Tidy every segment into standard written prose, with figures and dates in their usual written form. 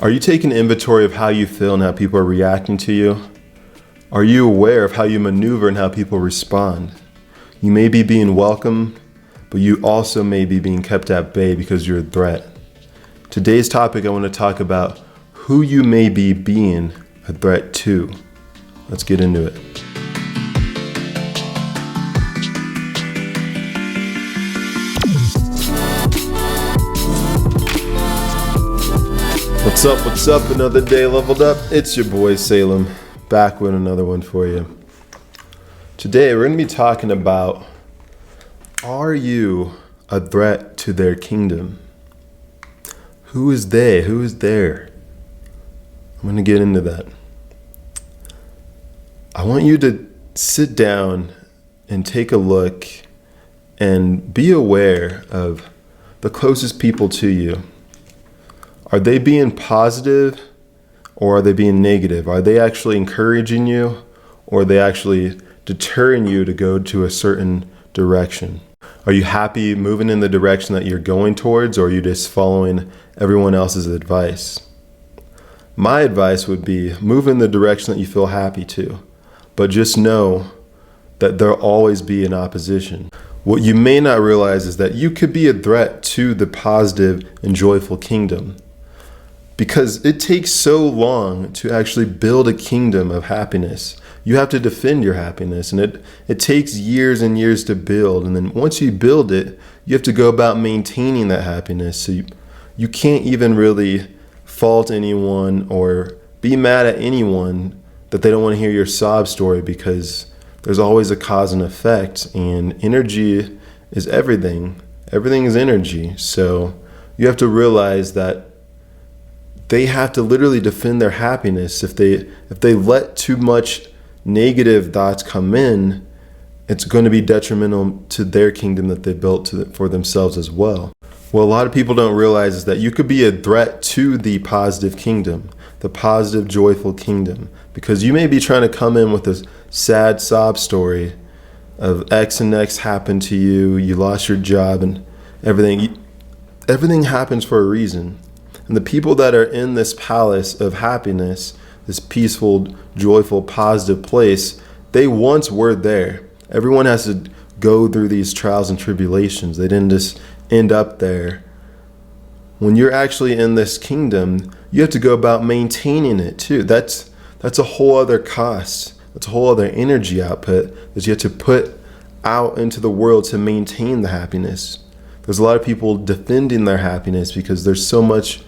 Are you taking inventory of how you feel and how people are reacting to you? Are you aware of how you maneuver and how people respond? You may be being welcome, but you also may be being kept at bay because you're a threat. Today's topic, I want to talk about who you may be being a threat to. Let's get into it. What's up? Another day leveled up. It's your boy Salem, back with another one for you. Today we're going to be talking about, are you a threat to their kingdom? Who is they? Who is there? I'm going to get into that. I want you to sit down and take a look and be aware of the closest people to you. Are they being positive or are they being negative? Are they actually encouraging you or are they actually deterring you to go to a certain direction? Are you happy moving in the direction that you're going towards, or are you just following everyone else's advice? My advice would be move in the direction that you feel happy to, but just know that there'll always be an opposition. What you may not realize is that you could be a threat to the positive and joyful kingdom, because it takes so long to actually build a kingdom of happiness. You have to defend your happiness, and it takes years and years to build. And then once you build it, you have to go about maintaining that happiness. So you can't even really fault anyone or be mad at anyone that they don't want to hear your sob story, because there's always a cause and effect, and energy is everything. Everything is energy. So you have to realize that they have to literally defend their happiness. If they let too much negative thoughts come in, it's going to be detrimental to their kingdom that they built for themselves as well. What a lot of people don't realize is that you could be a threat to the positive kingdom, the positive, joyful kingdom, because you may be trying to come in with a sad sob story of X and X happened to you, you lost your job and everything. Everything happens for a reason. And the people that are in this palace of happiness, this peaceful, joyful, positive place, they once were there. Everyone has to go through these trials and tribulations. They didn't just end up there. When you're actually in this kingdom, you have to go about maintaining it too. That's a whole other cost. That's a whole other energy output that you have to put out into the world to maintain the happiness. There's a lot of people defending their happiness because there's so much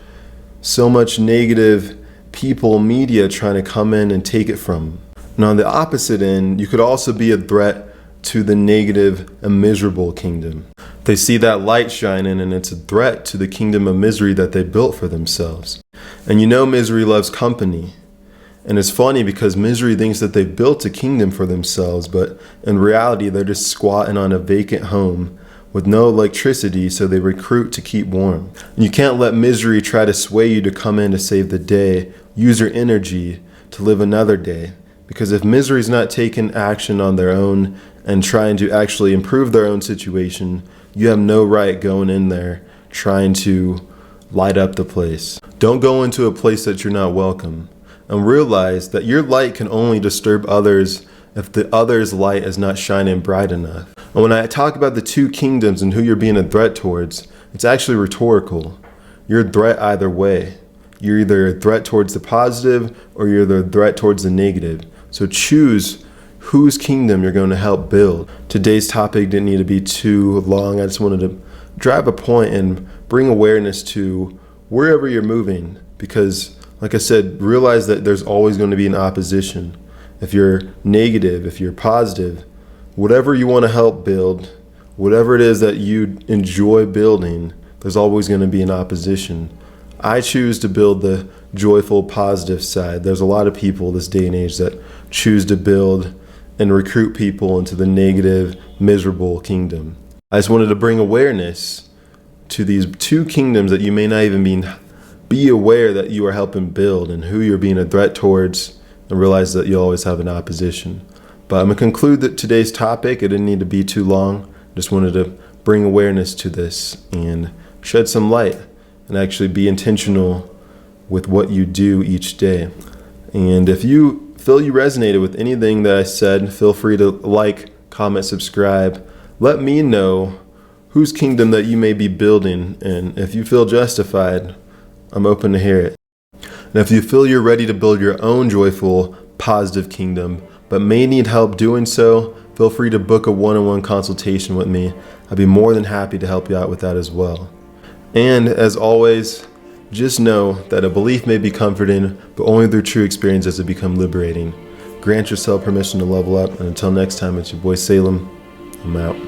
negative people, media trying to come in and take it from them. And on the opposite end, you could also be a threat to the negative and miserable kingdom. They see that light shining, and it's a threat to the kingdom of misery that they built for themselves. And you know misery loves company. And it's funny because misery thinks that they've built a kingdom for themselves, but in reality, they're just squatting on a vacant home with no electricity, so they recruit to keep warm. And you can't let misery try to sway you to come in to save the day. Use your energy to live another day. Because if misery's not taking action on their own and trying to actually improve their own situation, you have no right going in there trying to light up the place. Don't go into a place that you're not welcome. And realize that your light can only disturb others if the other's light is not shining bright enough. And when I talk about the two kingdoms and who you're being a threat towards, it's actually rhetorical. You're a threat either way. You're either a threat towards the positive or you're the threat towards the negative. So choose whose kingdom you're going to help build. Today's topic didn't need to be too long. I just wanted to drive a point and bring awareness to wherever you're moving, because like I said, realize that there's always going to be an opposition. If you're negative, if you're positive, whatever you want to help build, whatever it is that you enjoy building, there's always going to be an opposition. I choose to build the joyful, positive side. There's a lot of people this day and age that choose to build and recruit people into the negative, miserable kingdom. I just wanted to bring awareness to these two kingdoms that you may not even be aware that you are helping build, and who you're being a threat towards, and realize that you always have an opposition. But I'm going to conclude that today's topic. It didn't need to be too long. Just wanted to bring awareness to this and shed some light and actually be intentional with what you do each day. And if you feel you resonated with anything that I said, feel free to like, comment, subscribe. Let me know whose kingdom that you may be building, and if you feel justified, I'm open to hear it. And if you feel you're ready to build your own joyful, positive kingdom, but may need help doing so, feel free to book a one-on-one consultation with me. I'd be more than happy to help you out with that as well. And as always, just know that a belief may be comforting, but only through true experience does it become liberating. Grant yourself permission to level up, and until next time, it's your boy Salem. I'm out.